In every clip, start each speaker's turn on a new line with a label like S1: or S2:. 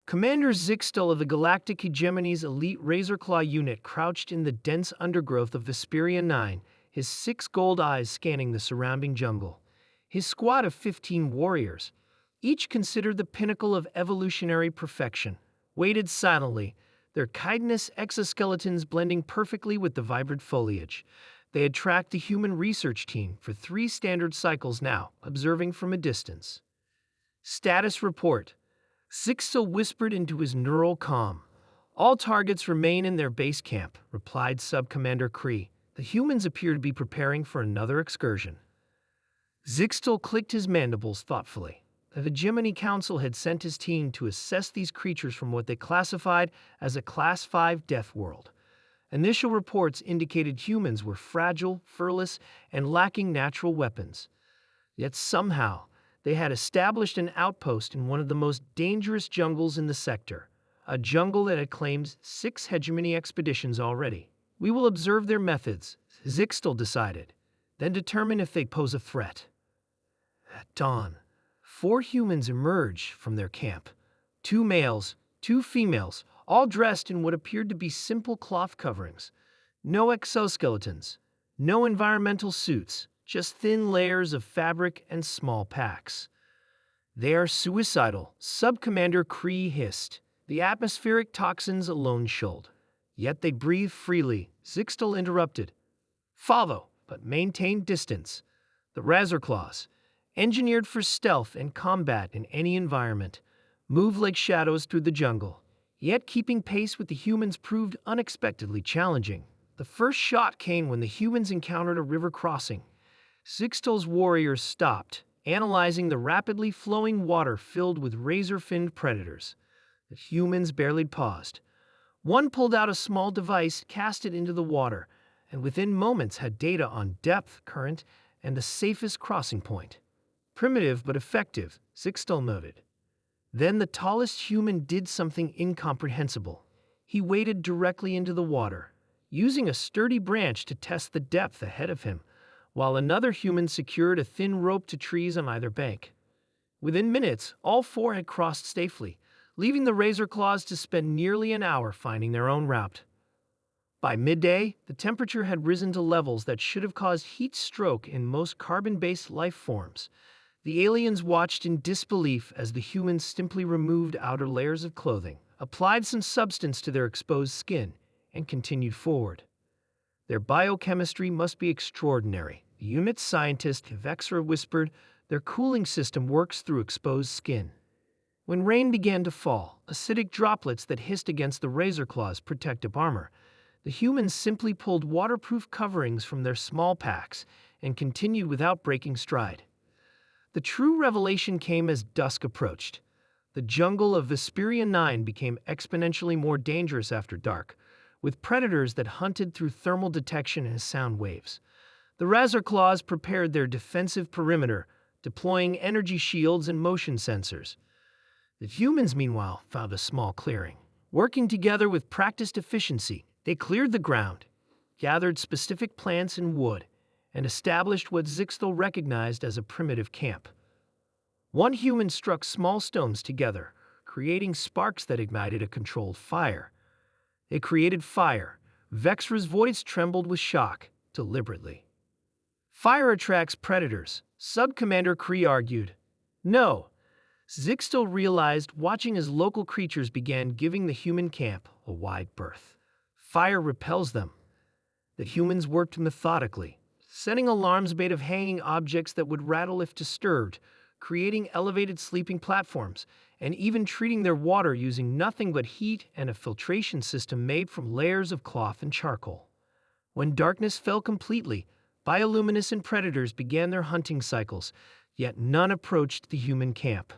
S1: Commander Zixtel of the Galactic Hegemony's elite Razorclaw unit crouched in the dense undergrowth of Vesperia 9, his 6 gold eyes scanning the surrounding jungle. His squad of 15 warriors, each considered the pinnacle of evolutionary perfection, waited silently, their chitinous exoskeletons blending perfectly with the vibrant foliage. They had tracked the human research team for 3 standard cycles now, observing from a distance. Status report. Zixtel whispered into his neural comm. All targets remain in their base camp, replied Sub-Commander Kree. The humans appear to be preparing for another excursion. Zixtel clicked his mandibles thoughtfully. The Hegemony Council had sent his team to assess these creatures from what they classified as a Class 5 death world. Initial reports indicated humans were fragile, furless, and lacking natural weapons. Yet somehow, they had established an outpost in one of the most dangerous jungles in the sector, a jungle that had claimed 6 hegemony expeditions already. We will observe their methods, Zixtel decided, then determine if they pose a threat. At dawn, 4 humans emerged from their camp. 2 males, 2 females, all dressed in what appeared to be simple cloth coverings. No exoskeletons, no environmental suits, just thin layers of fabric and small packs. They are suicidal, Sub-Commander Kree hissed. The atmospheric toxins alone showed. Yet they breathe freely, Zixtel interrupted. Follow, but maintain distance. The Razorclaws, engineered for stealth and combat in any environment, move like shadows through the jungle. Yet keeping pace with the humans proved unexpectedly challenging. The first shot came when the humans encountered a river crossing. Zixtel's warriors stopped, analyzing the rapidly flowing water filled with razor-finned predators. The humans barely paused. One pulled out a small device, cast it into the water, and within moments had data on depth, current, and the safest crossing point. Primitive but effective, Zixtel noted. Then the tallest human did something incomprehensible. He waded directly into the water, using a sturdy branch to test the depth ahead of him, while another human secured a thin rope to trees on either bank. Within minutes, all 4 had crossed safely, leaving the Razorclaws to spend nearly an hour finding their own route. By midday, the temperature had risen to levels that should have caused heat stroke in most carbon-based life forms. The aliens watched in disbelief as the humans simply removed outer layers of clothing, applied some substance to their exposed skin, and continued forward. Their biochemistry must be extraordinary, the unit's scientist Vexra whispered. Their cooling system works through exposed skin. When rain began to fall, acidic droplets that hissed against the Razorclaws' protective armor, the humans simply pulled waterproof coverings from their small packs and continued without breaking stride. The true revelation came as dusk approached. The jungle of Vesperia 9 became exponentially more dangerous after dark, with predators that hunted through thermal detection and sound waves. The Razorclaws prepared their defensive perimeter, deploying energy shields and motion sensors. The humans, meanwhile, found a small clearing. Working together with practiced efficiency, they cleared the ground, gathered specific plants and wood, and established what Zixtel recognized as a primitive camp. One human struck small stones together, creating sparks that ignited a controlled fire. They created fire. Vexra's voice trembled with shock, deliberately. Fire attracts predators, Sub-Commander Kree argued. No. Zixtel realized, watching as local creatures began giving the human camp a wide berth. Fire repels them. The humans worked methodically, setting alarms made of hanging objects that would rattle if disturbed, creating elevated sleeping platforms, and even treating their water using nothing but heat and a filtration system made from layers of cloth and charcoal. When darkness fell completely, bioluminescent predators began their hunting cycles, yet none approached the human camp.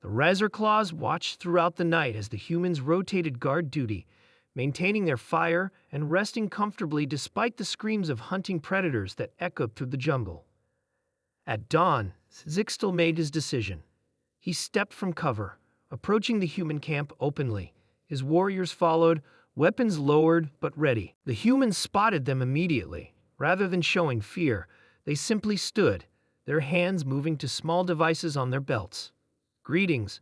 S1: The Razorclaws watched throughout the night as the humans rotated guard duty, maintaining their fire and resting comfortably despite the screams of hunting predators that echoed through the jungle. At dawn, Zixtel made his decision. He stepped from cover, approaching the human camp openly. His warriors followed, weapons lowered but ready. The humans spotted them immediately. Rather than showing fear, they simply stood, their hands moving to small devices on their belts. Greetings,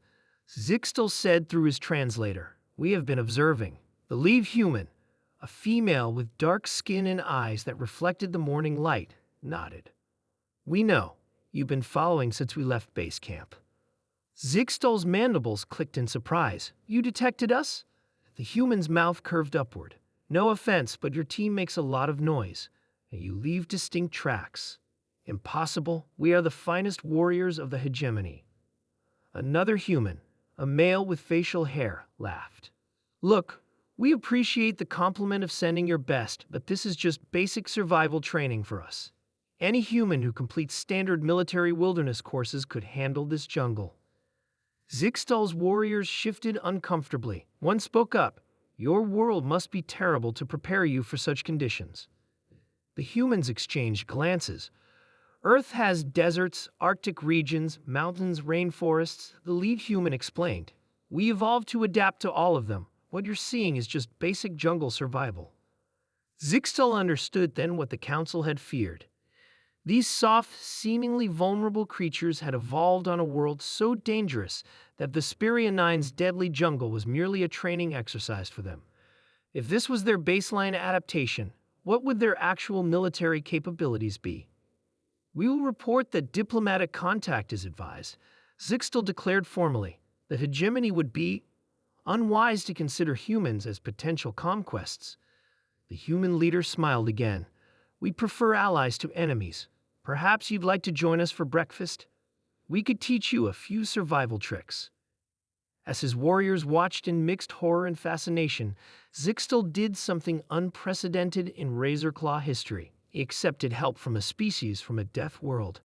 S1: Zixtel said through his translator. We have been observing. The leave human, a female with dark skin and eyes that reflected the morning light, nodded. We know. You've been following since we left base camp. Zixtel's mandibles clicked in surprise. You detected us? The human's mouth curved upward. No offense, but your team makes a lot of noise, and you leave distinct tracks. Impossible. We are the finest warriors of the hegemony. Another human, a male with facial hair, laughed. Look, we appreciate the compliment of sending your best, but this is just basic survival training for us. Any human who completes standard military wilderness courses could handle this jungle. Zixtel's warriors shifted uncomfortably. One spoke up. Your world must be terrible to prepare you for such conditions. The humans exchanged glances. Earth has deserts, Arctic regions, mountains, rainforests, the lead human explained. We evolved to adapt to all of them. What you're seeing is just basic jungle survival. Zixtel understood then what the council had feared. These soft, seemingly vulnerable creatures had evolved on a world so dangerous that Vesperia 9's deadly jungle was merely a training exercise for them. If this was their baseline adaptation, what would their actual military capabilities be? We will report that diplomatic contact is advised, Zixtel declared formally. The hegemony would be unwise to consider humans as potential conquests. The human leader smiled again. We prefer allies to enemies. Perhaps you'd like to join us for breakfast? We could teach you a few survival tricks. As his warriors watched in mixed horror and fascination, Zixtel did something unprecedented in Razorclaw history. He accepted help from a species from a deaf world.